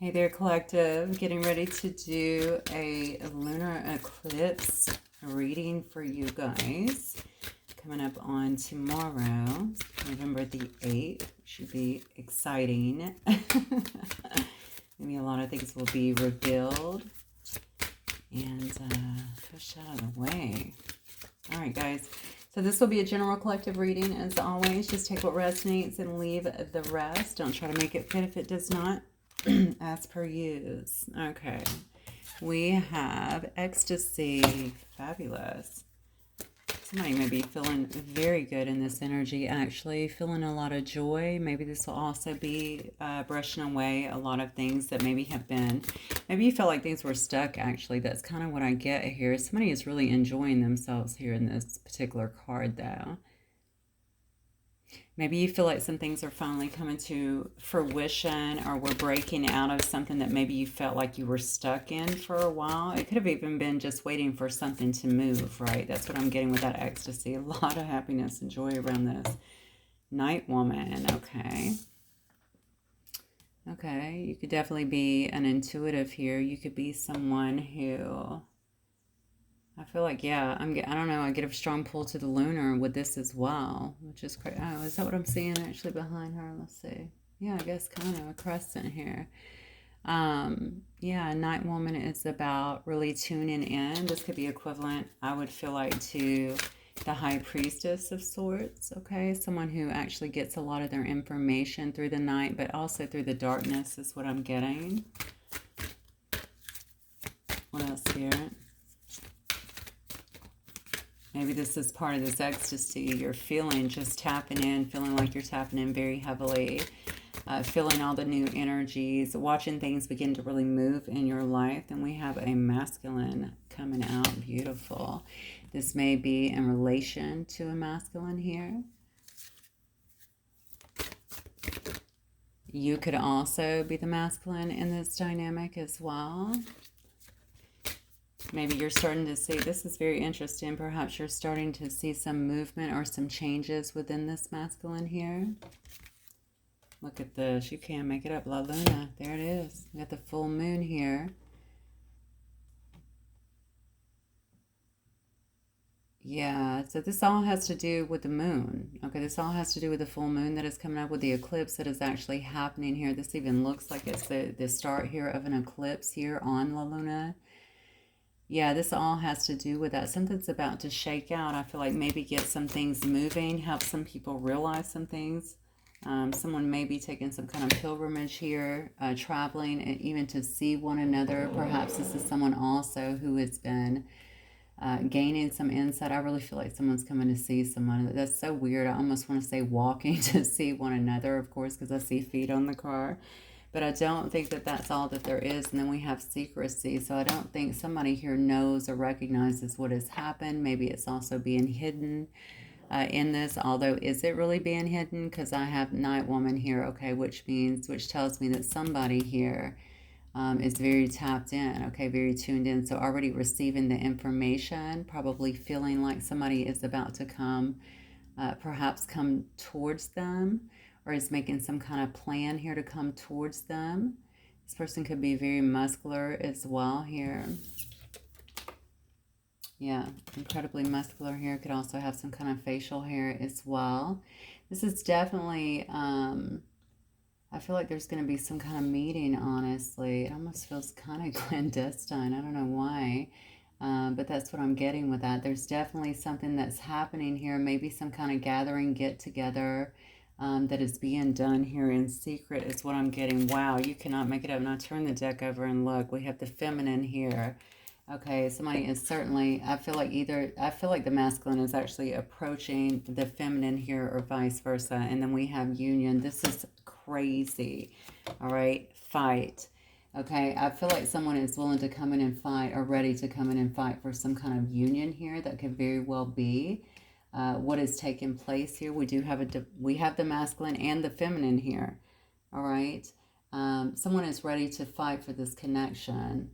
Hey there, collective. Getting ready to do a lunar eclipse reading for you guys. Coming up on tomorrow, November the 8th. Should be exciting. Maybe a lot of things will be revealed. And push out of the way. All right, guys. So this will be a general collective reading, as always. Just take what resonates and leave the rest. Don't try to make it fit if it does not. As per use. Okay. We have ecstasy. Fabulous. Somebody may be feeling very good in this energy, actually. Feeling a lot of joy. Maybe this will also be brushing away a lot of things that maybe have been... Maybe you felt like things were stuck, actually. That's kind of what I get here. Somebody is really enjoying themselves here in this particular card, though. Maybe you feel like some things are finally coming to fruition, or we're breaking out of something that maybe you felt like you were stuck in for a while. It could have even been just waiting for something to move, right? That's what I'm getting with that ecstasy. A lot of happiness and joy around this. Night woman, okay. Okay, you could definitely be an intuitive here. You could be someone who... I feel like, yeah, I don't know, I get a strong pull to the lunar with this as well, which is crazy. Oh, is that what I'm seeing actually behind her? Let's see. Yeah, I guess kind of a crescent here. Yeah, Night Woman is about really tuning in. This could be equivalent, I would feel like, to the High Priestess of sorts, okay? Someone who actually gets a lot of their information through the night, but also through the darkness is what I'm getting. What else here? Maybe this is part of this ecstasy you're feeling, just tapping in, feeling like you're tapping in very heavily, feeling all the new energies, watching things begin to really move in your life. Then we have a masculine coming out, beautiful. This may be in relation to a masculine here. You could also be the masculine in this dynamic as well. Maybe you're starting to see, this is very interesting, perhaps you're starting to see some movement or some changes within this masculine here. Look at this, you can't make it up, La Luna, there it is. We got the full moon here. Yeah, so this all has to do with the moon. Okay, this all has to do with the full moon that is coming up, with the eclipse that is actually happening here. This even looks like it's the start here of an eclipse here on La Luna. Yeah, this all has to do with that. Something's about to shake out. I feel like maybe get some things moving, help some people realize some things. Someone may be taking some kind of pilgrimage here, traveling, and even to see one another. Perhaps this is someone also who has been gaining some insight. I really feel like someone's coming to see someone. That's so weird. I almost want to say walking to see one another, of course, because I see feet on the car. But I don't think that that's all that there is. And then we have secrecy. So I don't think somebody here knows or recognizes what has happened. Maybe it's also being hidden in this. Although, is it really being hidden? Because I have Night Woman here, okay, which tells me that somebody here is very tapped in, okay, very tuned in. So already receiving the information, probably feeling like somebody is about to come, perhaps come towards them, or is making some kind of plan here to come towards them. This person could be very muscular as well here. Yeah, incredibly muscular here. Could also have some kind of facial hair as well. This is definitely, I feel like there's going to be some kind of meeting, honestly. It almost feels kind of clandestine. I don't know why. But that's what I'm getting with that. There's definitely something that's happening here. Maybe some kind of gathering, get together. That is being done here in secret is what I'm getting. Wow, you cannot make it up. Now turn the deck over and look. We have the feminine here. Okay, somebody is certainly, I feel like the masculine is actually approaching the feminine here, or vice versa. And then we have union. This is crazy. All right, fight. Okay, I feel like someone is willing to come in and fight, or ready to come in and fight for some kind of union here. That could very well be what is taking place here. We have the masculine and the feminine here. All right, someone is ready to fight for this connection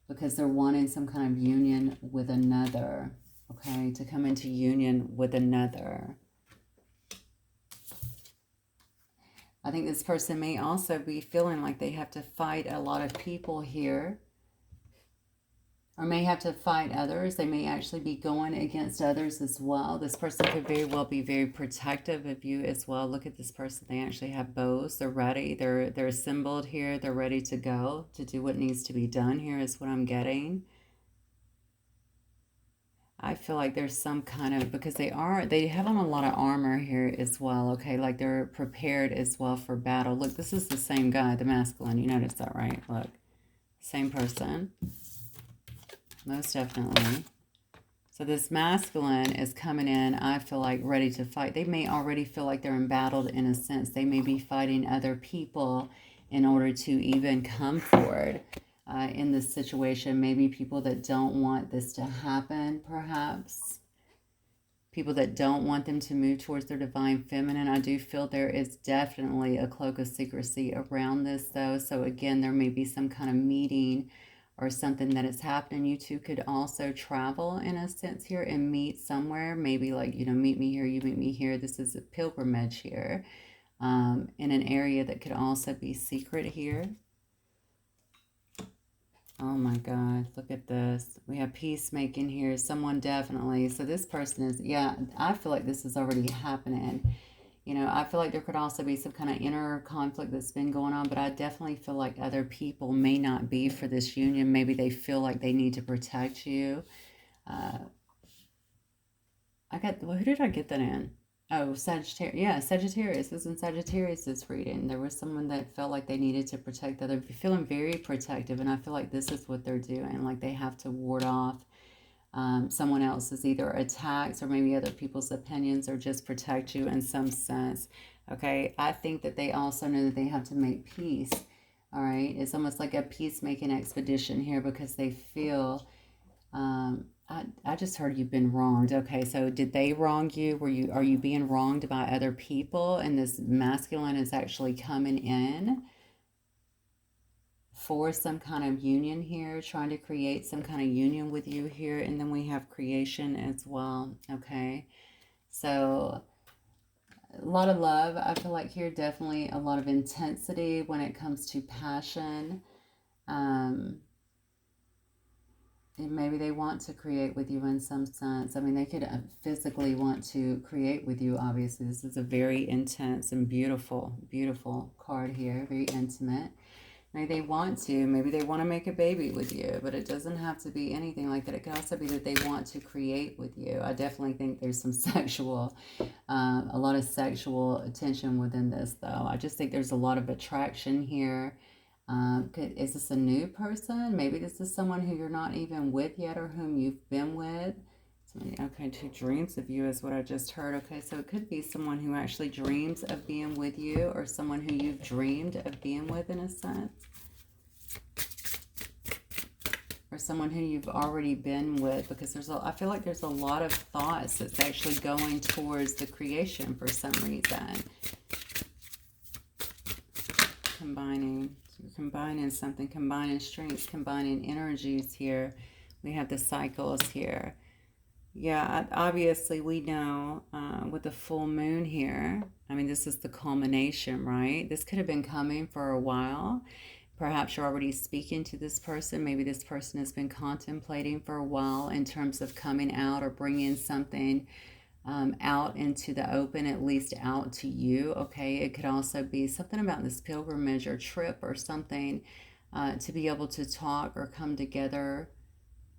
because they're wanting some kind of union with another. Okay, to come into union with another. I think this person may also be feeling like they have to fight a lot of people here, or may have to fight others. They may actually be going against others as well. This person could very well be very protective of you as well. Look at this person. They actually have bows. They're ready. They're assembled here. They're ready to go to do what needs to be done here is what I'm getting. I feel like there's some kind of, because they have on a lot of armor here as well, okay? Like they're prepared as well for battle. Look, this is the same guy, the masculine. You notice that, right? Look, same person. Most definitely. So this masculine is coming in, I feel like, ready to fight. They may already feel like they're embattled in a sense. They may be fighting other people in order to even come forward in this situation. Maybe people that don't want this to happen, perhaps. People that don't want them to move towards their divine feminine. I do feel there is definitely a cloak of secrecy around this, though. So again, there may be some kind of meeting or something that is happening. You two could also travel in a sense here and meet somewhere. Maybe like, you know, meet me here, you meet me here. This is a pilgrimage here in an area that could also be secret here. Oh my God, look at this. We have peacemaking here. Someone definitely, so this person is, yeah, I feel like this is already happening. You know, I feel like there could also be some kind of inner conflict that's been going on, but I definitely feel like other people may not be for this union. Maybe they feel like they need to protect you. Who did I get that in? Oh, Sagittarius. Yeah, Sagittarius. This is in Sagittarius' reading. There was someone that felt like they needed to protect other, feeling very protective, and I feel like this is what they're doing. Like they have to ward off someone else's either attacks or maybe other people's opinions, or just protect you in some sense. Okay, I think that they also know that they have to make peace. All right, it's almost like a peacemaking expedition here, because they feel I just heard you've been wronged. Okay, so did they wrong you? Are you being wronged by other people? And this masculine is actually coming in for some kind of union here, trying to create some kind of union with you here. And then we have creation as well. Okay, so a lot of love. I feel like here definitely a lot of intensity when it comes to passion. And maybe they want to create with you in some sense. I mean, they could physically want to create with you, obviously. This is a very intense and beautiful, beautiful card here. Very intimate. Maybe they want to. Maybe they want to make a baby with you. But it doesn't have to be anything like that. It could also be that they want to create with you. I definitely think there's some sexual, a lot of sexual attention within this, though. I just think there's a lot of attraction here. Is this a new person? Maybe this is someone who you're not even with yet, or whom you've been with. Okay, two dreams of you is what I just heard. Okay, so it could be someone who actually dreams of being with you, or someone who you've dreamed of being with in a sense. Or someone who you've already been with, because I feel like there's a lot of thoughts that's actually going towards the creation for some reason. You're combining something, combining strengths, combining energies here. We have the cycles here. Yeah, obviously we know with the full moon here, I mean, this is the culmination, right? This could have been coming for a while. Perhaps you're already speaking to this person. Maybe this person has been contemplating for a while in terms of coming out or bringing something out into the open, at least out to you. Okay, it could also be something about this pilgrimage or trip or something to be able to talk or come together.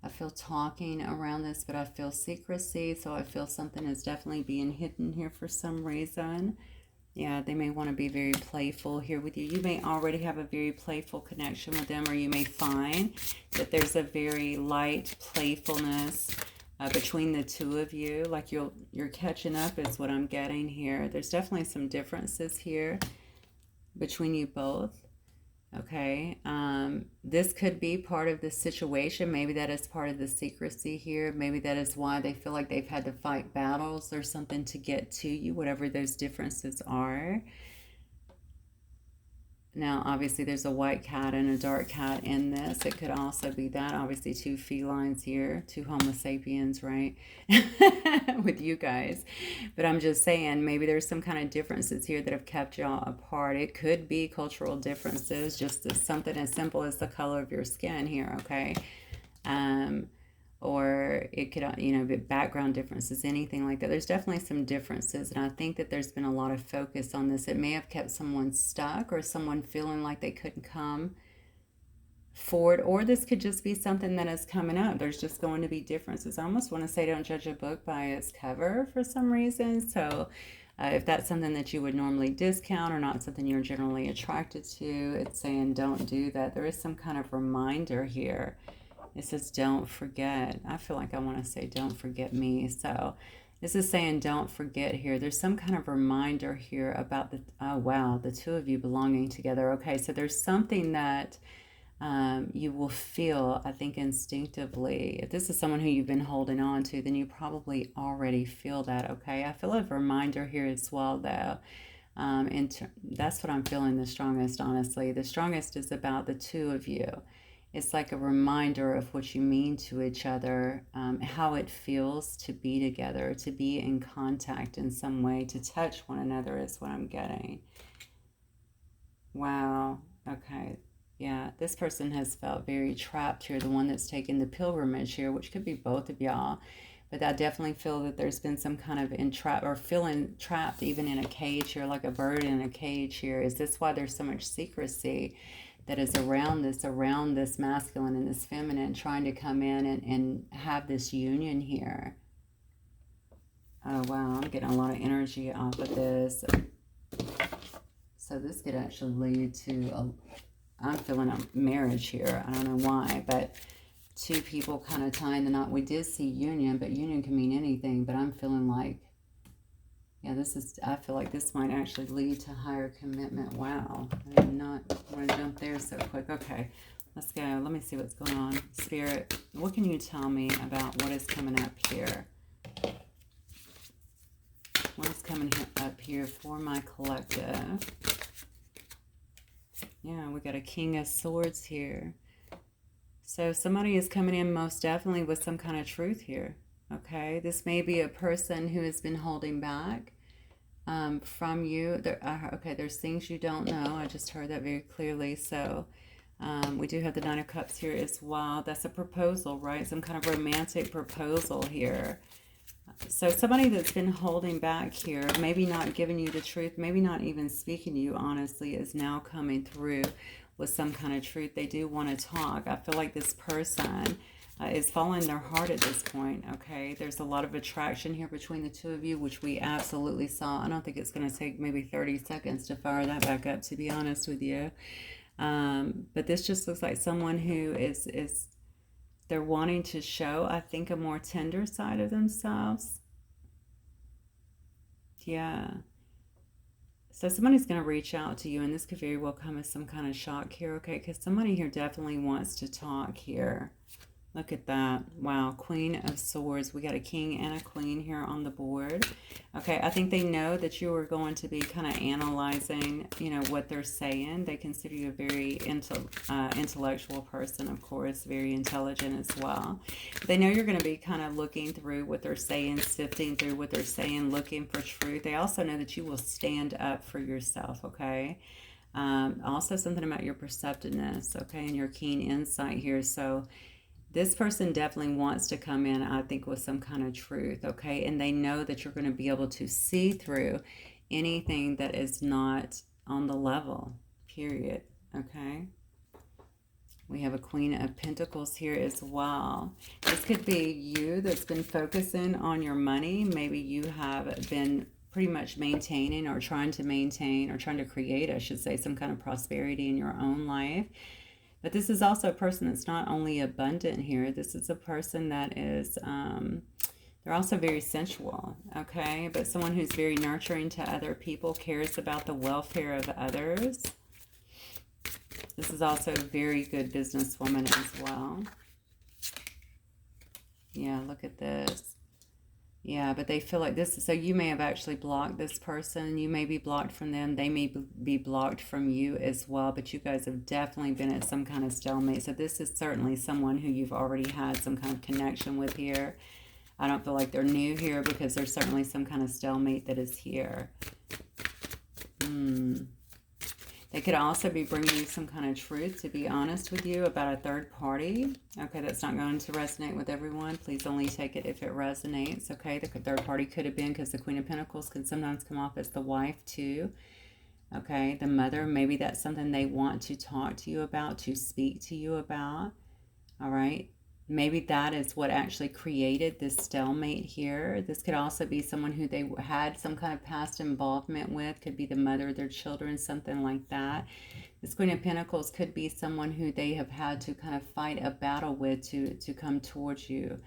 I feel talking around this, but I feel secrecy, so I feel something is definitely being hidden here for some reason. Yeah, they may want to be very playful here with you. You may already have a very playful connection with them, or you may find that there's a very light playfulness between the two of you. Like you're catching up is what I'm getting here. There's definitely some differences here between you both. Okay, this could be part of the situation. Maybe that is part of the secrecy here. Maybe that is why they feel like they've had to fight battles or something to get to you, whatever those differences are. Now, obviously, there's a white cat and a dark cat in this. It could also be that. Obviously, two felines here, two Homo sapiens, right? With you guys. But I'm just saying, maybe there's some kind of differences here that have kept y'all apart. It could be cultural differences, just as something as simple as the color of your skin here, okay? Or it could, you know, be background differences, anything like that. There's definitely some differences, and I think that there's been a lot of focus on this. It may have kept someone stuck or someone feeling like they couldn't come forward, or this could just be something that is coming up. There's just going to be differences. I almost want to say don't judge a book by its cover for some reason. So if that's something that you would normally discount or not something you're generally attracted to, it's saying don't do that. There is some kind of reminder here. It says, don't forget. I feel like I want to say, don't forget me. So this is saying, don't forget here. There's some kind of reminder here about the, oh, wow, the two of you belonging together. Okay, so there's something that you will feel, I think, instinctively. If this is someone who you've been holding on to, then you probably already feel that, okay? I feel a reminder here as well, though. That's what I'm feeling the strongest, honestly. The strongest is about the two of you. It's like a reminder of what you mean to each other, how it feels to be together, to be in contact in some way, to touch one another is what I'm getting. Wow. Okay. Yeah, this person has felt very trapped here, the one that's taken the pilgrimage here, which could be both of y'all. But I definitely feel that there's been some kind of entrap or feeling trapped even in a cage here, like a bird in a cage here. Is this why there's so much secrecy that is around this masculine and this feminine trying to come in and have this union here? Oh, wow, I'm getting a lot of energy off of this. So this could actually lead to, I'm feeling a marriage here. I don't know why, but two people kind of tying the knot. We did see union, but union can mean anything. But I'm feeling like, yeah, I feel like this might actually lead to higher commitment. Wow. I did not want to jump there so quick. Okay, let's go. Let me see what's going on. Spirit, what can you tell me about what is coming up here? What is coming up here for my collective? Yeah, we got a King of Swords here. So somebody is coming in most definitely with some kind of truth here. Okay, this may be a person who has been holding back from you. Okay, there's things you don't know. I just heard that very clearly. So we do have the Nine of Cups here as well. That's a proposal, right? Some kind of romantic proposal here. So somebody that's been holding back here, maybe not giving you the truth, maybe not even speaking to you honestly, is now coming through with some kind of truth. They do want to talk. I feel like this person is following their heart at this point, okay? There's a lot of attraction here between the two of you, which we absolutely saw. I don't think it's going to take maybe 30 seconds to fire that back up, to be honest with you. But this just looks like someone who is they're wanting to show, I think, a more tender side of themselves. Yeah. So somebody's going to reach out to you, and this could very well come as some kind of shock here, okay? Because somebody here definitely wants to talk here. Look at that. Wow, Queen of Swords. We got a king and a queen here on the board. Okay, I think they know that you are going to be kind of analyzing, you know, what they're saying. They consider you a very intellectual person, of course, very intelligent as well. They know you're going to be kind of looking through what they're saying, sifting through what they're saying, looking for truth. They also know that you will stand up for yourself, okay? Also something about your perceptiveness, okay, and your keen insight here. So this person definitely wants to come in, I think, with some kind of truth, okay? And they know that you're going to be able to see through anything that is not on the level, period, okay? We have a Queen of Pentacles here as well. This could be you that's been focusing on your money. Maybe you have been pretty much maintaining or trying to maintain or trying to create, I should say, some kind of prosperity in your own life. But this is also a person that's not only abundant here. This is a person that is, they're also very sensual, okay? But someone who's very nurturing to other people, cares about the welfare of others. This is also a very good businesswoman as well. Yeah, look at this. Yeah, but they feel like this, so you may have actually blocked this person. You may be blocked from them. They may be blocked from you as well, but you guys have definitely been at some kind of stalemate. So this is certainly someone who you've already had some kind of connection with here. I don't feel like they're new here because there's certainly some kind of stalemate that is here. They could also be bringing you some kind of truth, to be honest with you, about a third party. Okay, that's not going to resonate with everyone. Please only take it if it resonates. Okay, the third party could have been, because the Queen of Pentacles can sometimes come off as the wife too. Okay, the mother, maybe that's something they want to talk to you about, to speak to you about. All right. Maybe that is what actually created this stalemate here. This could also be someone who they had some kind of past involvement with. Could be the mother of their children, something like that. This Queen of Pentacles could be someone who they have had to kind of fight a battle with to come towards you.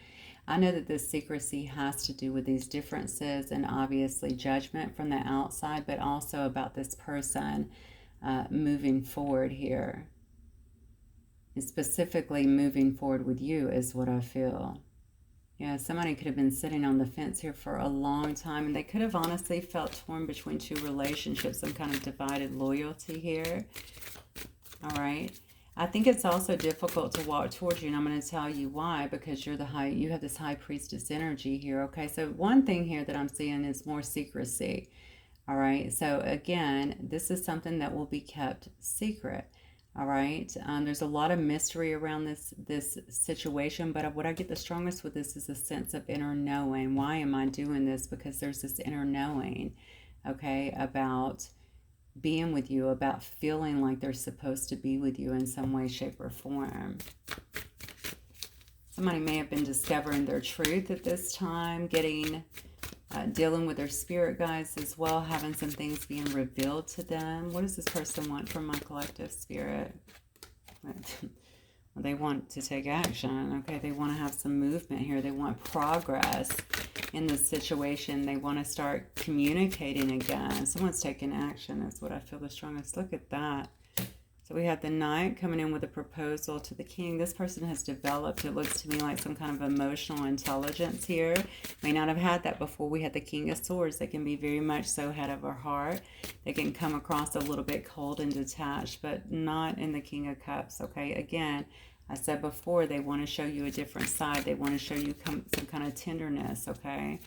I know that this secrecy has to do with these differences and obviously judgment from the outside, but also about this person moving forward here. And specifically moving forward with you is what I feel. Yeah, somebody could have been sitting on the fence here for a long time, and they could have honestly felt torn between two relationships, some kind of divided loyalty here. All right. I think it's also difficult to walk towards you, and I'm going to tell you why, because you have this high priestess energy here. Okay, so one thing here that I'm seeing is more secrecy. All right, so again, this is something that will be kept secret. All right, there's a lot of mystery around this situation, but what I get the strongest with this is a sense of inner knowing. Why am I doing this? Because there's this inner knowing, okay, about being with you, about feeling like they're supposed to be with you in some way, shape, or form. Somebody may have been discovering their truth at this time, dealing with their spirit guides as well, having some things being revealed to them. What does this person want from my collective spirit? Well, they want to take action. Okay, they want to have some movement here. They want progress in this situation. They want to start communicating again. Someone's taking action. That's what I feel the strongest. Look at that. So we have the Knight coming in with a proposal to the King. This person has developed, it looks to me like some kind of emotional intelligence here. May not have had that before. We had the King of Swords. They can be very much so head of our heart. They can come across a little bit cold and detached, but not in the King of Cups, okay? Again, I said before, they want to show you a different side. They want to show you some kind of tenderness, okay?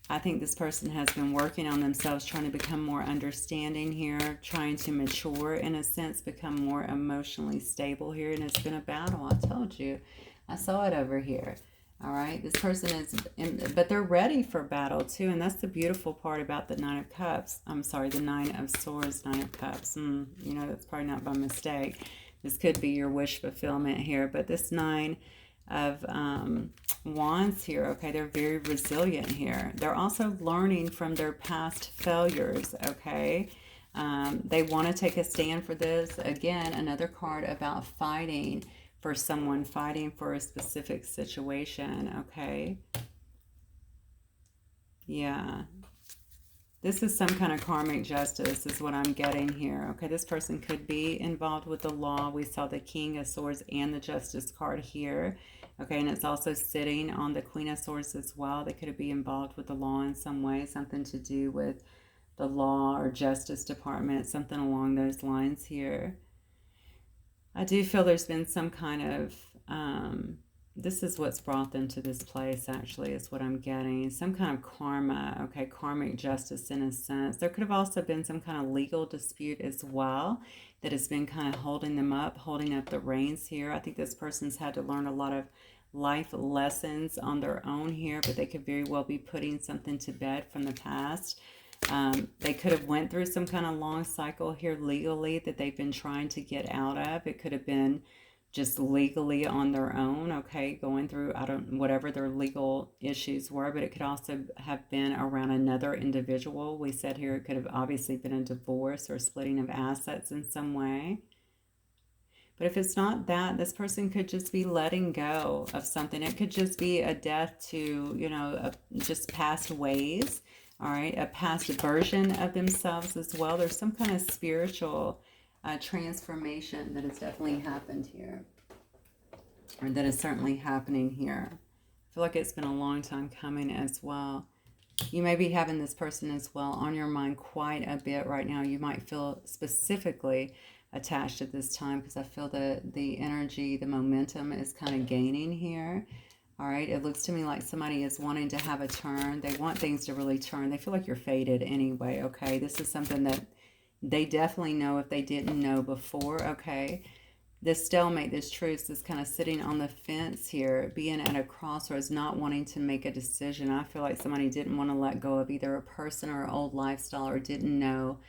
I think this person has been working on themselves, trying to become more understanding here, trying to mature in a sense, become more emotionally stable here. And it's been a battle. I told you. I saw it over here. All right. This person is, but they're ready for battle too. And that's the beautiful part about the Nine of Cups. I'm sorry, the Nine of Swords, Nine of Cups. You know, that's probably not by mistake. This could be your wish fulfillment here. But this Nine of Wands here, okay, they're very resilient here. They're also learning from their past failures, okay. They want to take a stand for this. Again, another card about fighting for someone, fighting for a specific situation, okay. Yeah, this is some kind of karmic justice is what I'm getting here. Okay, this person could be involved with the law. We saw the King of Swords and the Justice card here. Okay, and it's also sitting on the Queen of Swords as well. They could be involved with the law in some way, something to do with the law or Justice Department, something along those lines here. I do feel there's been some kind of, this is what's brought them to this place, actually, is what I'm getting. Some kind of karma, okay, karmic justice in a sense. There could have also been some kind of legal dispute as well that has been kind of holding them up, holding up the reins here. I think this person's had to learn a lot of life lessons on their own here, but they could very well be putting something to bed from the past. They could have went through some kind of long cycle here legally that they've been trying to get out of. It could have been just legally on their own, okay, going through, whatever their legal issues were, but it could also have been around another individual. We said here it could have obviously been a divorce or splitting of assets in some way. But if it's not that, this person could just be letting go of something. It could just be a death to, you know, just past ways, all right, a past version of themselves as well. There's some kind of spiritual transformation that has definitely happened here, or that is certainly happening here. I feel like it's been a long time coming as well. You may be having this person as well on your mind quite a bit right now. You might feel specifically attached at this time because I feel that the energy, the momentum is kind of gaining here. All right, it looks to me like somebody is wanting to have a turn. They want things to really turn. They feel like you're fated anyway, okay? This is something that they definitely know if they didn't know before, okay? This stalemate, this truce, is kind of sitting on the fence here, being at a crossroads, not wanting to make a decision. I feel like somebody didn't want to let go of either a person or an old lifestyle, or didn't know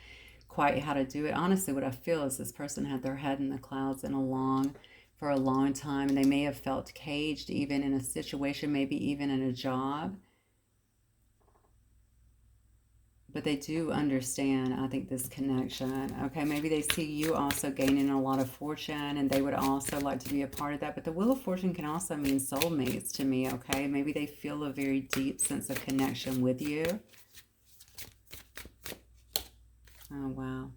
quite how to do it. Honestly, what I feel is this person had their head in the clouds for a long time, and they may have felt caged even in a situation, maybe even in a job. But they do understand, I think, this connection. Okay, maybe they see you also gaining a lot of fortune, and they would also like to be a part of that. But the Wheel of Fortune can also mean soulmates to me, okay? Maybe they feel a very deep sense of connection with you. Oh, wow.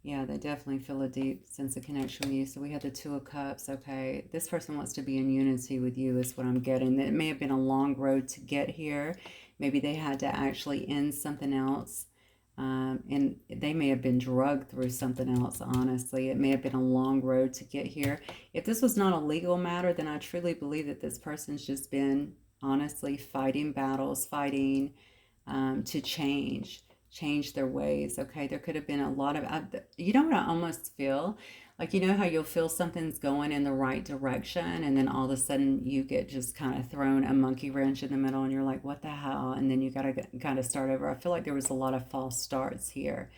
Yeah, they definitely feel a deep sense of connection with you. So we have the Two of Cups, okay? This person wants to be in unity with you is what I'm getting. It may have been a long road to get here. Maybe they had to actually end something else. And they may have been drugged through something else, honestly. It may have been a long road to get here. If this was not a legal matter, then I truly believe that this person's just been, honestly, fighting battles, fighting to change their ways, okay? There could have been a lot of, you know what I almost feel? Like, you know how you'll feel something's going in the right direction, and then all of a sudden you get just kind of thrown a monkey wrench in the middle, and you're like, what the hell? And then you got to kind of start over. I feel like there was a lot of false starts here.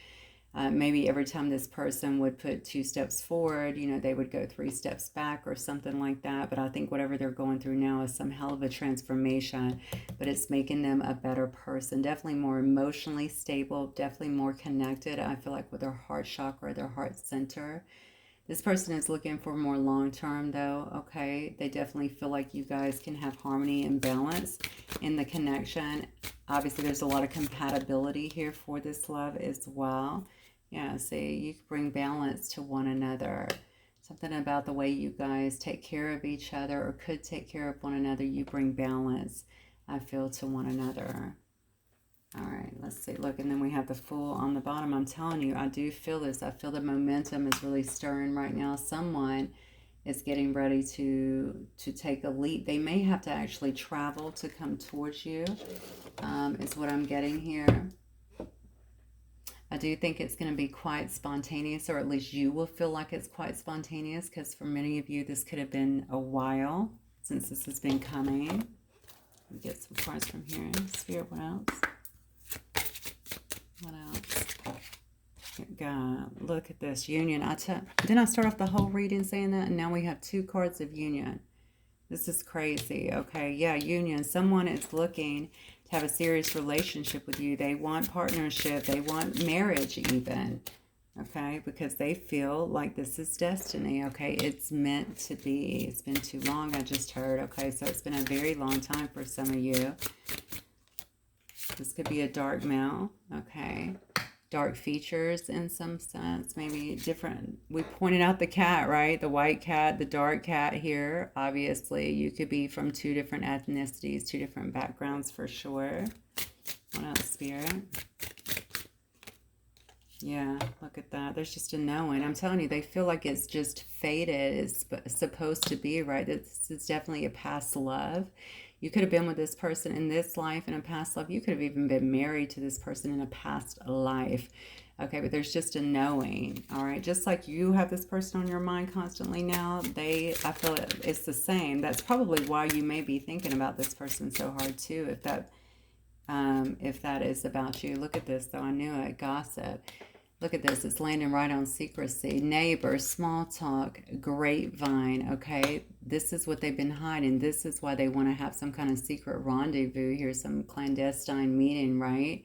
Maybe every time this person would put 2 steps forward, you know, they would go 3 steps back or something like that. But I think whatever they're going through now is some hell of a transformation, but it's making them a better person. Definitely more emotionally stable, definitely more connected. I feel like with their heart chakra, their heart center. This person is looking for more long-term though, okay? They definitely feel like you guys can have harmony and balance in the connection. Obviously, there's a lot of compatibility here for this love as well. Yeah, see, you bring balance to one another. Something about the way you guys take care of each other or could take care of one another. You bring balance, I feel, to one another. All right, let's see. Look, and then we have the Fool on the bottom. I'm telling you, I do feel this. I feel the momentum is really stirring right now. Someone is getting ready to take a leap. They may have to actually travel to come towards you, is what I'm getting here. I do think it's going to be quite spontaneous, or at least you will feel like it's quite spontaneous, because for many of you, this could have been a while since this has been coming. Let me get some cards from here. Spirit, what else? What else? God, look at this. Union. Didn't I start off the whole reading saying that? And now we have 2 cards of union. This is crazy. Okay, yeah, union. Someone is looking to have a serious relationship with you. They want partnership. They want marriage even. Okay, because they feel like this is destiny. Okay, it's meant to be. It's been too long, I just heard. Okay, so it's been a very long time for some of you. This could be a dark male. Okay, dark features in some sense, maybe different. We pointed out the cat, right? The white cat, the dark cat here. Obviously, you could be from 2 different ethnicities, 2 different backgrounds for sure. What else, Spirit? Yeah, look at that. There's just a knowing. I'm telling you, they feel like it's just fated. It's supposed to be, right? This is definitely a past love. You could have been with this person in this life, in a past life. You could have even been married to this person in a past life. Okay, but there's just a knowing, all right? Just like you have this person on your mind constantly now, I feel it's the same. That's probably why you may be thinking about this person so hard too, if that is about you. Look at this, though. I knew it. Gossip. Look at this. It's landing right on secrecy. Neighbor, small talk, grapevine, okay? This is what they've been hiding. This is why they want to have some kind of secret rendezvous here, some clandestine meeting, right?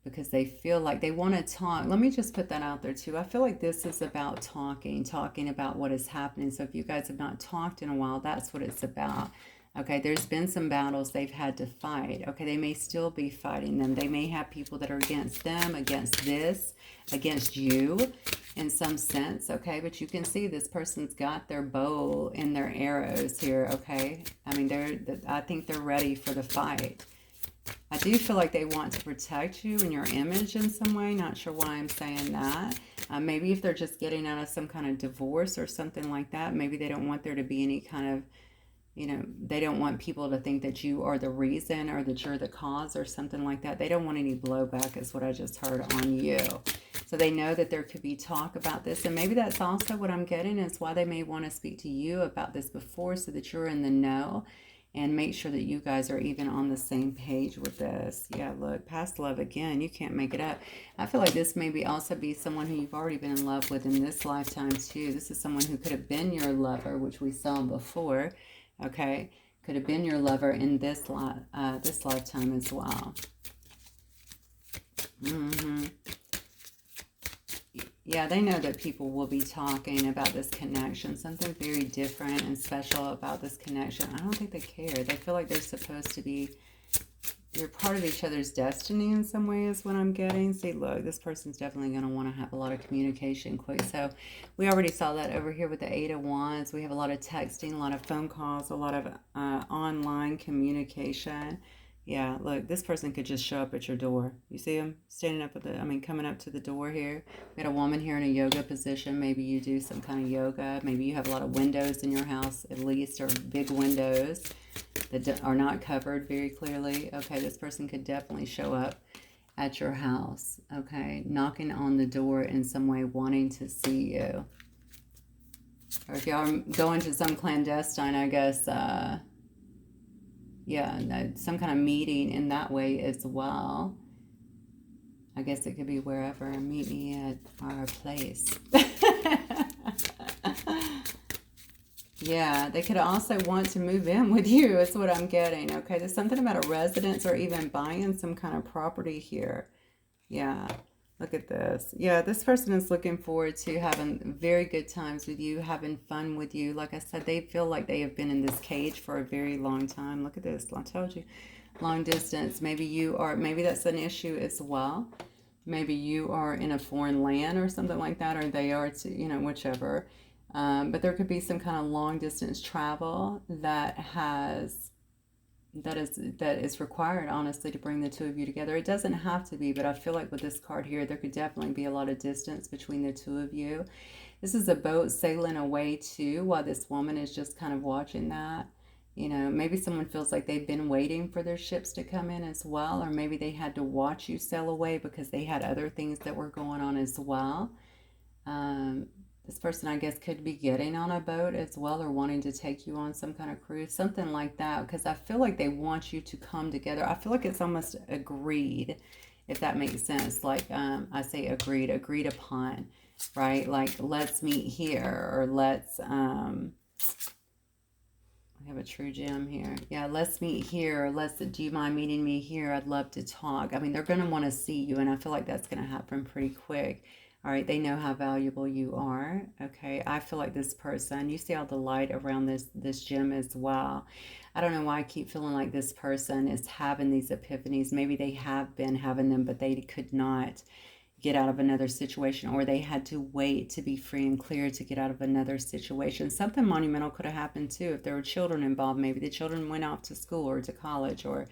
Because they feel like they want to talk. Let me just put that out there, too. I feel like this is about talking about what is happening. So if you guys have not talked in a while, that's what it's about. Okay, there's been some battles they've had to fight. Okay, they may still be fighting them. They may have people that are against them, against this, against you. in some sense, okay? But you can see this person's got their bow and their arrows here, okay? I mean, I think they're ready for the fight. I do feel like they want to protect you and your image in some way. Not sure why I'm saying that. Maybe if they're just getting out of some kind of divorce or something like that, maybe they don't want there to be any kind of, you know, they don't want people to think that you are the reason or that you're the cause or something like that. They don't want any blowback is what I just heard on you. So they know that there could be talk about this. And maybe that's also what I'm getting is why they may want to speak to you about this before so that you're in the know and make sure that you guys are even on the same page with this. Yeah, look, past love again. You can't make it up. I feel like this maybe also be someone who you've already been in love with in this lifetime too. This is someone who could have been your lover, which we saw before. Okay, could have been your lover in this lifetime as well. Yeah, they know that people will be talking about this connection, something very different and special about this connection. I don't think they care. They feel like they're supposed to be, you're part of each other's destiny in some way is what I'm getting. See, look, this person's definitely going to want to have a lot of communication quick. So we already saw that over here with the Eight of Wands. We have a lot of texting, a lot of phone calls, a lot of online communication. Yeah, look, this person could just show up at your door. You see them standing up at the, coming up to the door here. We got a woman here in a yoga position. Maybe you do some kind of yoga. Maybe you have a lot of windows in your house, at least, or big windows that are not covered very clearly. Okay, this person could definitely show up at your house. Okay, knocking on the door in some way, wanting to see you. Or if y'all are going to some clandestine, I guess, yeah, some kind of meeting in that way as well. I guess it could be wherever. Meet me at our place. Yeah, they could also want to move in with you is what I'm getting. Okay, there's something about a residence or even buying some kind of property here. Yeah, look at this. Yeah, this person is looking forward to having very good times with you, having fun with you. Like I said, they feel like they have been in this cage for a very long time. Look at this. I told you. Long distance. Maybe you are, maybe that's an issue as well. Maybe you are in a foreign land or something like that, or they are too, you know, whichever. But there could be some kind of long distance travel that is required, honestly, to bring the two of you together. It doesn't have to be, but I feel like with this card here, there could definitely be a lot of distance between the two of you. This is a boat sailing away too, while this woman is just kind of watching that. You know, maybe someone feels like they've been waiting for their ships to come in as well, or maybe they had to watch you sail away because they had other things that were going on as well. This person, I guess, could be getting on a boat as well or wanting to take you on some kind of cruise, something like that, because I feel like they want you to come together. I feel like it's almost agreed, if that makes sense. Like I say agreed upon, right? Like, let's meet here, or let's, I have a true gem here. Yeah, let's meet here. Do you mind meeting me here? I'd love to talk. I mean, they're going to want to see you, and I feel like that's going to happen pretty quick. All right, they know how valuable you are. Okay, I feel like this person, you see all the light around this gem as well. I don't know why I keep feeling like this person is having these epiphanies. Maybe they have been having them, but they could not get out of another situation, or they had to wait to be free and clear to get out of another situation. Something monumental could have happened too. If there were children involved, maybe the children went off to school or to college or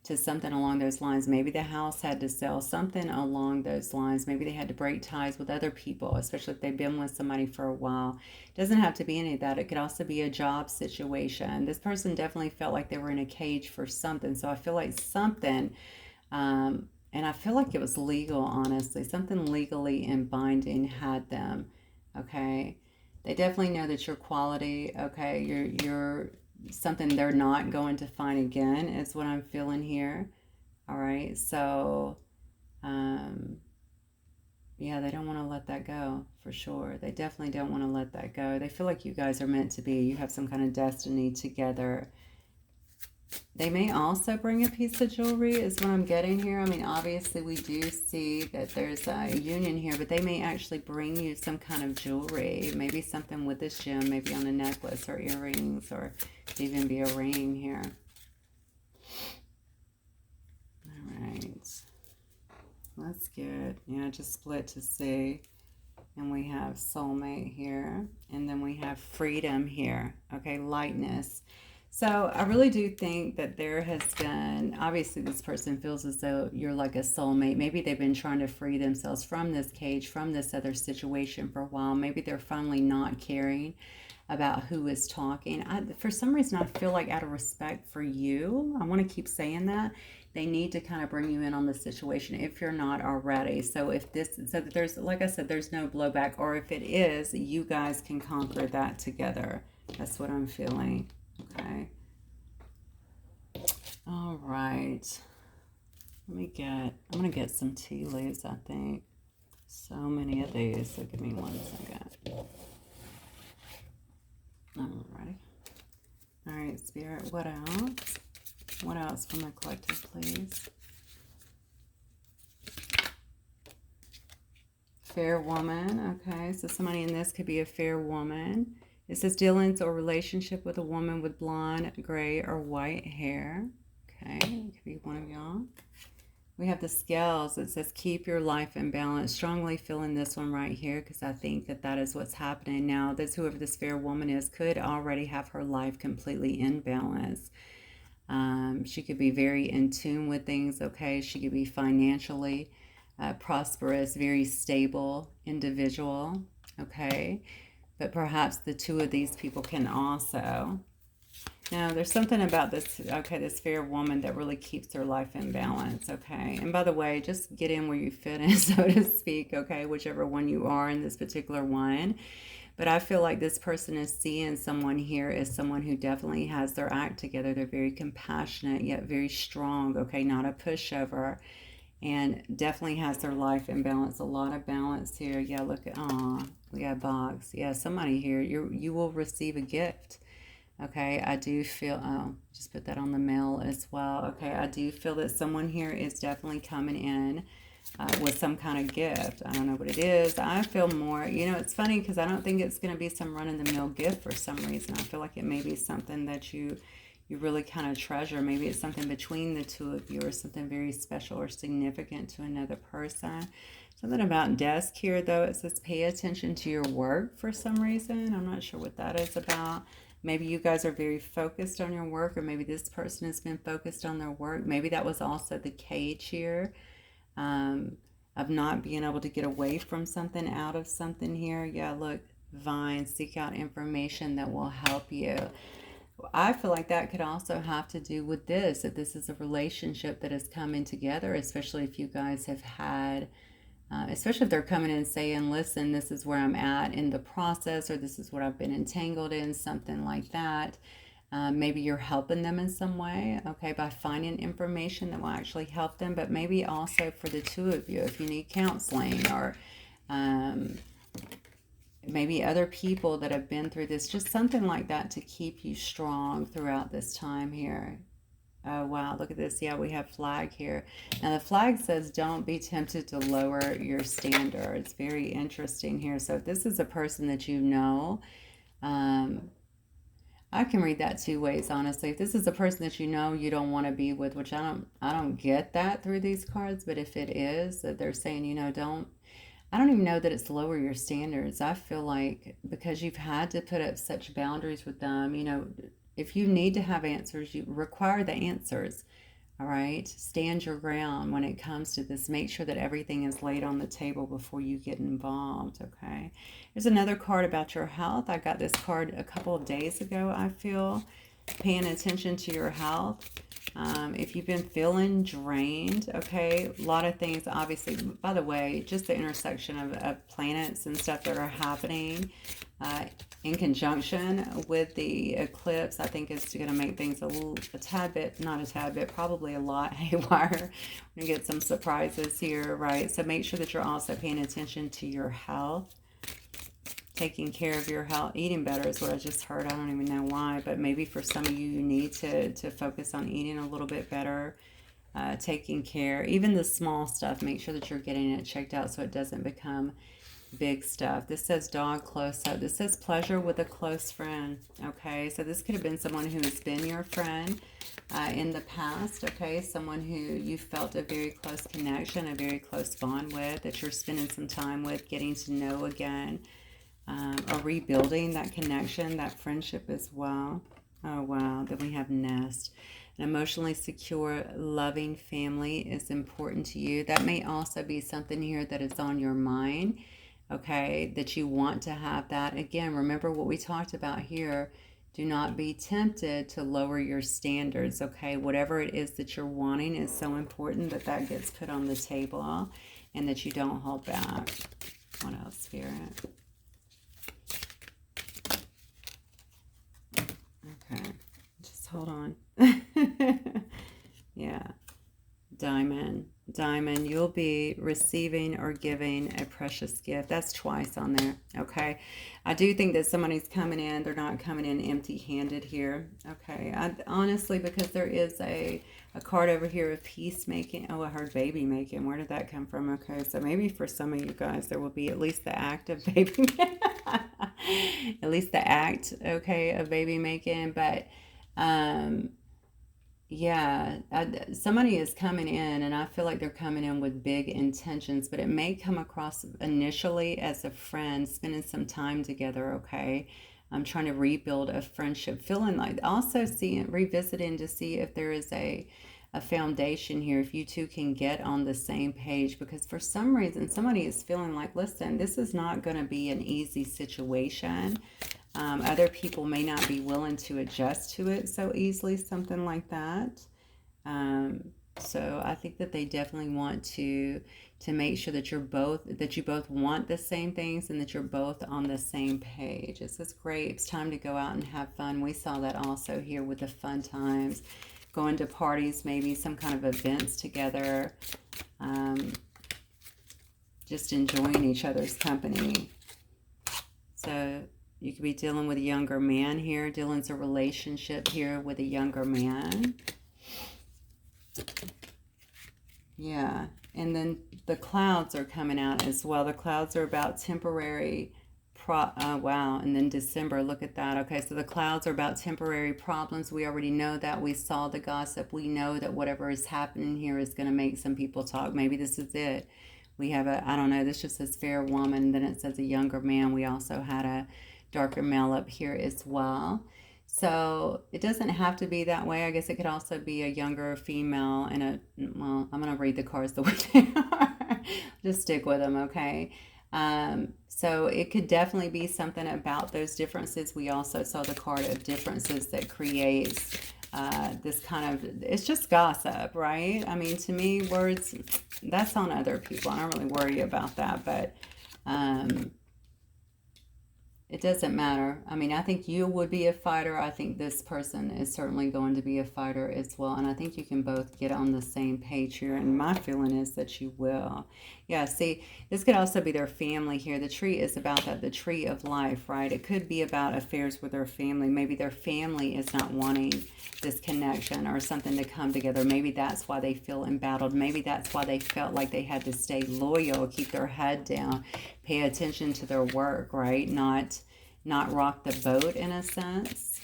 to something along those lines. Maybe the house had to sell, something along those lines. Maybe they had to break ties with other people, especially if they've been with somebody for a while. It doesn't have to be any of that. It could also be a job situation. This person definitely felt like they were in a cage for something. So I feel like something, and I feel like it was legal, honestly. Something legally in binding had them, okay? They definitely know that you're quality, okay? You're something they're not going to find again is what I'm feeling here. All right, so yeah, they don't want to let that go for sure. They definitely don't want to let that go. They feel like you guys are meant to be. You have some kind of destiny together. They may also bring a piece of jewelry is what I'm getting here. I mean, obviously we do see that there's a union here, but they may actually bring you some kind of jewelry. Maybe something with this gem, maybe on a necklace or earrings, or even be a ring here. All right. That's good. Yeah, just split to see. and we have soulmate here, and then we have freedom here, okay, lightness. So I really do think that there has been, obviously this person feels as though you're like a soulmate. Maybe they've been trying to free themselves from this cage, from this other situation for a while. Maybe they're finally not caring about who is talking. For some reason, I feel like out of respect for you, I want to keep saying that, they need to kind of bring you in on the situation if you're not already. So if this, so that there's, like I said, there's no blowback, or if it is, you guys can conquer that together. That's what I'm feeling. Okay. All right. I'm going to get some tea leaves, I think. So many of these, so give me 1 second. All right. All right, Spirit, what else? What else from the collective, please? Fair woman, okay. So somebody in this could be a fair woman. It says dealings or relationship with a woman with blonde, gray, or white hair. Okay, it could be one of y'all. We have the scales. It says keep your life in balance. Strongly feeling this one right here because I think that that is what's happening now. This, whoever this fair woman is, could already have her life completely in balance. She could be very in tune with things, okay? She could be financially prosperous, very stable individual, okay? But perhaps the two of these people can also. Now, there's something about this, okay, this fair woman that really keeps her life in balance, okay? And by the way, just get in where you fit in, so to speak, okay? Whichever one you are in this particular one. But I feel like this person is seeing someone here as someone who definitely has their act together. They're very compassionate, yet very strong, okay? Not a pushover. And definitely has their life in balance. A lot of balance here. Yeah, look at, we got a box. Yeah, somebody here, you will receive a gift. Okay, I do feel, just put that on the mail as well. Okay, I do feel that someone here is definitely coming in with some kind of gift. I don't know what it is. I feel more, you know, it's funny because I don't think it's going to be some run-of-the-mill gift for some reason. I feel like it may be something that you really kind of treasure. Maybe it's something between the two of you, or something very special or significant to another person. Something about desk here, though. It says pay attention to your work for some reason. I'm not sure what that is about. Maybe you guys are very focused on your work, or maybe this person has been focused on their work. Maybe that was also the cage here, of not being able to get away from something, out of something here. Yeah, look, Vine, seek out information that will help you. I feel like that could also have to do with this, if this is a relationship that is coming together, especially if you guys have had, especially if they're coming in saying, listen, this is where I'm at in the process, or this is what I've been entangled in, something like that. Maybe you're helping them in some way, okay, by finding information that will actually help them, but maybe also for the two of you, if you need counseling, or maybe other people that have been through this, just something like that to keep you strong throughout this time here. Oh, wow, look at this. Yeah, we have flag here. Now, the flag says don't be tempted to lower your standards. Very interesting here. So if this is a person that you know, I can read that two ways, honestly. If this is a person that you know you don't want to be with, which I don't get that through these cards, but if it is, that they're saying, you know, I don't even know that it's lower your standards. I feel like because you've had to put up such boundaries with them, you know, if you need to have answers, you require the answers, all right? Stand your ground when it comes to this. Make sure that everything is laid on the table before you get involved, okay? There's another card about your health. I got this card a couple of days ago, I feel. Paying attention to your health. If you've been feeling drained, okay, a lot of things, obviously, by the way, just the intersection of planets and stuff that are happening in conjunction with the eclipse, I think is going to make things a tad bit, not a tad bit, probably a lot haywire. We're going to get some surprises here, right? So make sure that you're also paying attention to your health. Taking care of your health, eating better is what I just heard. I don't even know why, but maybe for some of you, you need to focus on eating a little bit better, taking care, even the small stuff. Make sure that you're getting it checked out so it doesn't become Big stuff. This says dog close up. This says pleasure with a close friend. Okay, so this could have been someone who has been your friend in the past. Okay, someone who you felt a very close connection, a very close bond with, that you're spending some time with, getting to know again, or rebuilding that connection, that friendship as well. Oh, wow. Then we have nest. An emotionally secure, loving family is important to you. That may also be something here that is on your mind. Okay, that you want to have that. Again, remember what we talked about here. Do not be tempted to lower your standards, okay? Whatever it is that you're wanting is so important that that gets put on the table and that you don't hold back. What else, Spirit? Okay, just hold on. Yeah. Diamond. Diamond, you'll be receiving or giving a precious gift. That's twice on there, okay? I do think that somebody's coming in. They're not coming in empty-handed here, okay? Honestly, because there is a card over here of peacemaking. Oh, I heard baby making. Where did that come from? Okay, so maybe for some of you guys, there will be at least the act of baby at least the act, okay, of baby making. But, yeah, somebody is coming in, and I feel like they're coming in with big intentions, but it may come across initially as a friend, spending some time together, okay? I'm trying to rebuild a friendship, feeling like also seeing, revisiting to see if there is a foundation here, if you two can get on the same page, because for some reason, somebody is feeling like, listen, this is not going to be an easy situation. Other people may not be willing to adjust to it so easily, something like that. So I think that they definitely want to make sure that you both want the same things and that you're both on the same page. This is great. It's time to go out and have fun. We saw that also here with the fun times, going to parties, maybe some kind of events together, just enjoying each other's company. So you could be dealing with a younger man here. Dealing's a relationship here with a younger man. Yeah. And then the clouds are coming out as well. The clouds are about temporary wow. And then December, look at that. Okay, so the clouds are about temporary problems. We already know that. We saw the gossip. We know that whatever is happening here is going to make some people talk. Maybe this is it. We have I don't know, this just says fair woman. Then it says a younger man. We also had a darker male up here as well. So it doesn't have to be that way. I guess it could also be a younger female and well, I'm going to read the cards the way they are. Just stick with them, okay? So it could definitely be something about those differences. We also saw the card of differences that creates this kind of, it's just gossip, right? I mean, to me, words, that's on other people. I don't really worry about that, but it doesn't matter. I mean, I think you would be a fighter. I think this person is certainly going to be a fighter as well. And I think you can both get on the same page here. And my feeling is that you will. Yeah, see, this could also be their family here. The tree is about that, the tree of life, right? It could be about affairs with their family. Maybe their family is not wanting this connection or something to come together. Maybe that's why they feel embattled. Maybe that's why they felt like they had to stay loyal, keep their head down, pay attention to their work, right? Not rock the boat in a sense.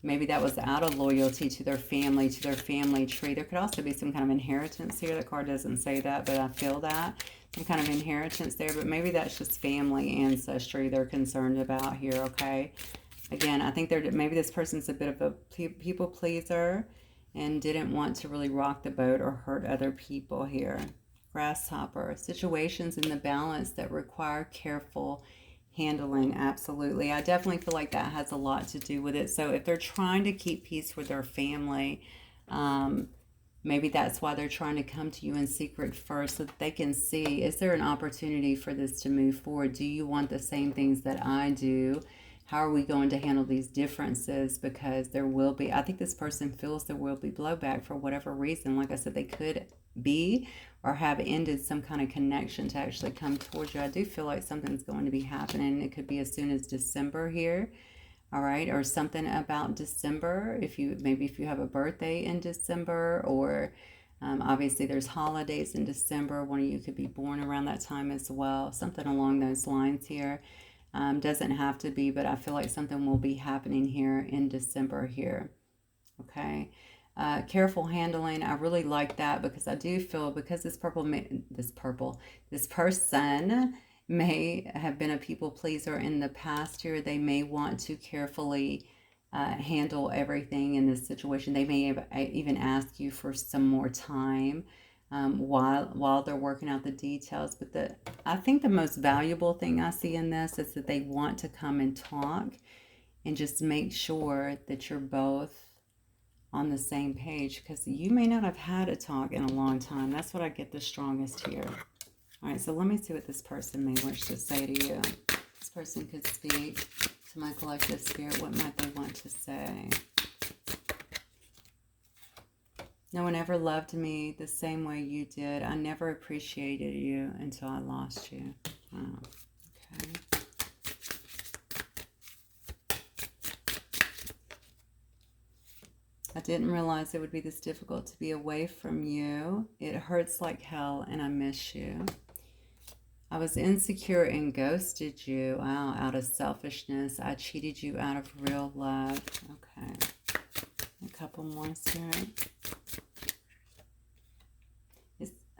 Maybe that was out of loyalty to their family tree. There could also be some kind of inheritance here. The card doesn't say that, but I feel that. Some kind of inheritance there, but maybe that's just family ancestry they're concerned about here, okay? Again, I think maybe this person's a bit of a people pleaser and didn't want to really rock the boat or hurt other people here. Grasshopper, situations in the balance that require careful handling. Absolutely. I definitely feel like that has a lot to do with it. So if they're trying to keep peace with their family, maybe that's why they're trying to come to you in secret first, so that they can see, is there an opportunity for this to move forward? Do you want the same things that I do? How are we going to handle these differences? Because there will be, I think this person feels there will be blowback for whatever reason. Like I said, they could be or have ended some kind of connection to actually come towards you. I do feel like something's going to be happening. It could be as soon as December here. All right, or something about December. If you have a birthday in December, or Obviously, there's holidays in December. One of you could be born around that time as well. Something along those lines here. Doesn't have to be, but I feel like something will be happening here in December here. Okay. Careful handling. I really like that because I do feel because this person may have been a people pleaser in the past here. They may want to carefully handle everything in this situation. They may have even ask you for some more time while they're working out the details. But I think the most valuable thing I see in this is that they want to come and talk and just make sure that you're both on the same page, because you may not have had a talk in a long time. That's what I get the strongest here. All right, so let me see what this person may wish to say to you. This person could speak to my collective spirit. What might they want to say? No one ever loved me the same way you did. I never appreciated you until I lost you. Oh, okay. I didn't realize it would be this difficult to be away from you. It hurts like hell and I miss you. I was insecure and ghosted you. Wow, out of selfishness. I cheated you out of real love. Okay. A couple more, Spirit.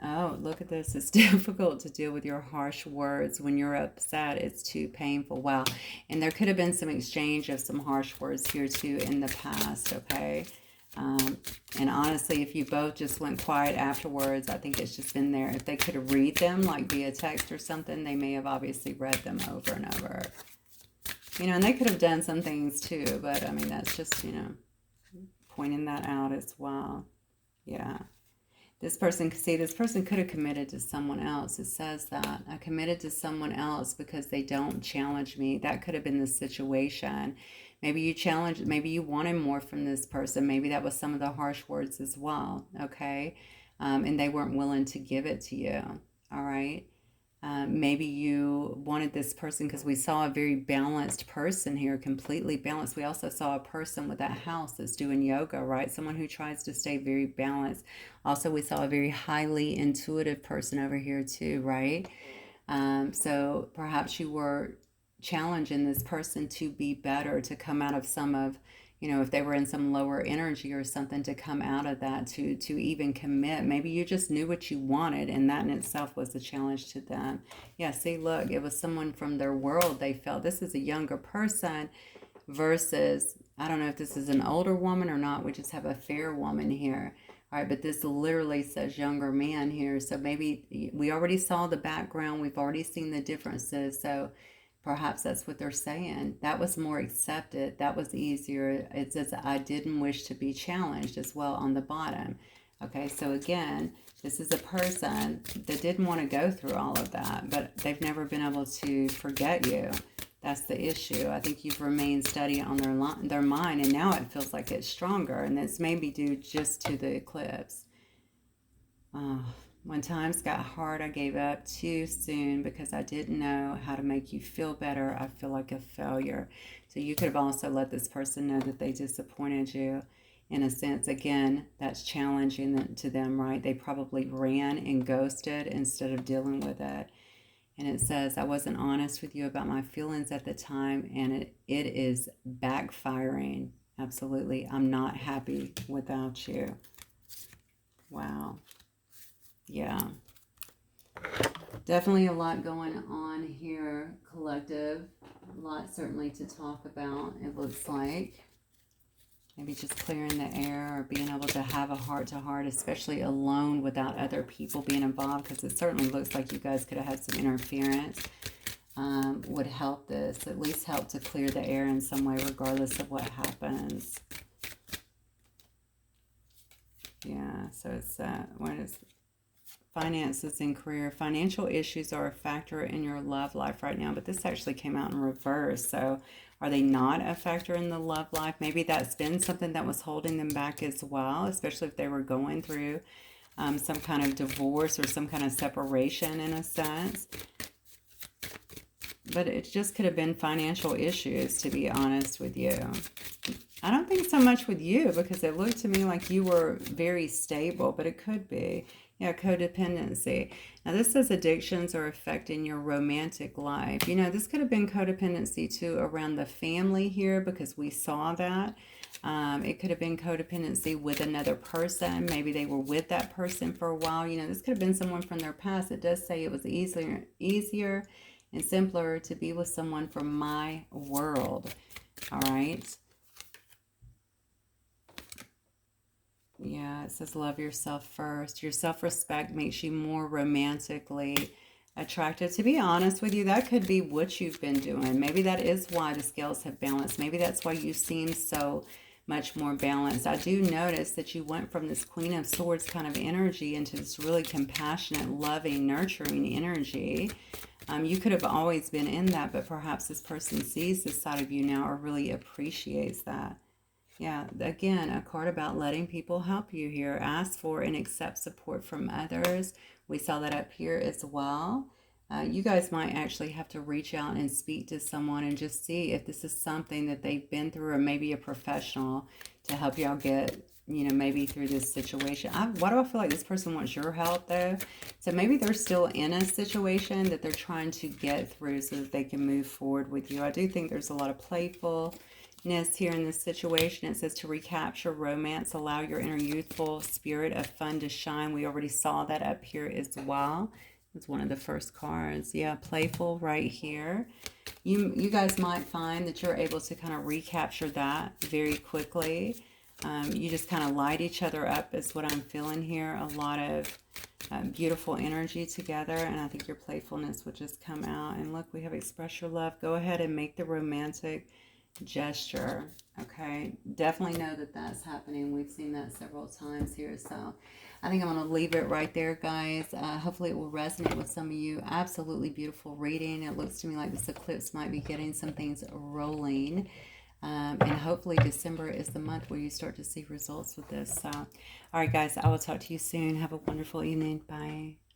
Oh, look at this. It's difficult to deal with your harsh words. When you're upset, it's too painful. Wow. And there could have been some exchange of some harsh words here too in the past, okay? And honestly, if you both just went quiet afterwards, I think it's just been there. If they could read them, like via text or something, they may have obviously read them over and over. You know, and they could have done some things too, but I mean, that's just, you know, pointing that out as well. Yeah. This person could have committed to someone else. It says that. I committed to someone else because they don't challenge me. That could have been the situation. Maybe you wanted more from this person. Maybe that was some of the harsh words as well, okay? And they weren't willing to give it to you, all right? Maybe you wanted this person because we saw a very balanced person here, completely balanced. We also saw a person with that house that's doing yoga, right? Someone who tries to stay very balanced. Also, we saw a very highly intuitive person over here too, right? So perhaps you were challenging this person to be better, to come out of some of, you know, if they were in some lower energy or something, to come out of that, to even commit. Maybe you just knew what you wanted, and that in itself was a challenge to them. Yeah, see, look, it was someone from their world. They felt this is a younger person versus, I don't know if this is an older woman or not. We just have a fair woman here. All right, but this literally says younger man here. So maybe we already saw the background. We've already seen the differences. So perhaps that's what they're saying. That was more accepted. That was easier. It says, I didn't wish to be challenged as well on the bottom. Okay, so again, this is a person that didn't want to go through all of that, but they've never been able to forget you. That's the issue. I think you've remained steady on their mind, and now it feels like it's stronger, and this may be due just to the eclipse. When times got hard, I gave up too soon because I didn't know how to make you feel better. I feel like a failure. So you could have also let this person know that they disappointed you. In a sense, again, that's challenging to them, right? They probably ran and ghosted instead of dealing with it. And it says, I wasn't honest with you about my feelings at the time, and it is backfiring. Absolutely. I'm not happy without you. Wow. Yeah, definitely a lot going on here, collective. A lot certainly to talk about, it looks like. Maybe just clearing the air or being able to have a heart-to-heart, especially alone without other people being involved, because it certainly looks like you guys could have had some interference. Would help this, at least help to clear the air in some way, regardless of what happens. Yeah, so it's, what is finances and career. Financial issues are a factor in your love life right now, but this actually came out in reverse. So are they not a factor in the love life? Maybe that's been something that was holding them back as well, especially if they were going through some kind of divorce or some kind of separation in a sense. But it just could have been financial issues, to be honest with you. I don't think so much with you, because it looked to me like you were very stable, but it could be. Yeah, codependency. Now, this says addictions are affecting your romantic life. You know, this could have been codependency too around the family here, because we saw that. It could have been codependency with another person. Maybe they were with that person for a while. You know, this could have been someone from their past. It does say it was easier and simpler to be with someone from my world. All right. Yeah, it says love yourself first. Your self-respect makes you more romantically attractive. To be honest with you, that could be what you've been doing. Maybe that is why the scales have balanced. Maybe that's why you seem so much more balanced. I do notice that you went from this Queen of Swords kind of energy into this really compassionate, loving, nurturing energy. You could have always been in that, but perhaps this person sees this side of you now or really appreciates that. Yeah, again, a card about letting people help you here. Ask for and accept support from others. We saw that up here as well. You guys might actually have to reach out and speak to someone and just see if this is something that they've been through, or maybe a professional to help y'all get, you know, maybe through this situation. Why do I feel like this person wants your help though? So maybe they're still in a situation that they're trying to get through so that they can move forward with you. I do think there's a lot of playfulness here in this situation. It says to recapture romance, allow your inner youthful spirit of fun to shine. We already saw that up here as well. It's one of the first cards. Yeah, playful right here. You guys might find that you're able to kind of recapture that very quickly. You just kind of light each other up is what I'm feeling here. A lot of beautiful energy together, and I think your playfulness would just come out. And look, we have express your love. Go ahead and make the romantic gesture. Okay, definitely know that that's happening. We've seen that several times here, so I think I'm going to leave it right there, guys. Hopefully it will resonate with some of you. Absolutely beautiful reading. It looks to me like this eclipse might be getting some things rolling, and hopefully December is the month where you start to see results with this. So all right, guys, I will talk to you soon. Have a wonderful evening. Bye.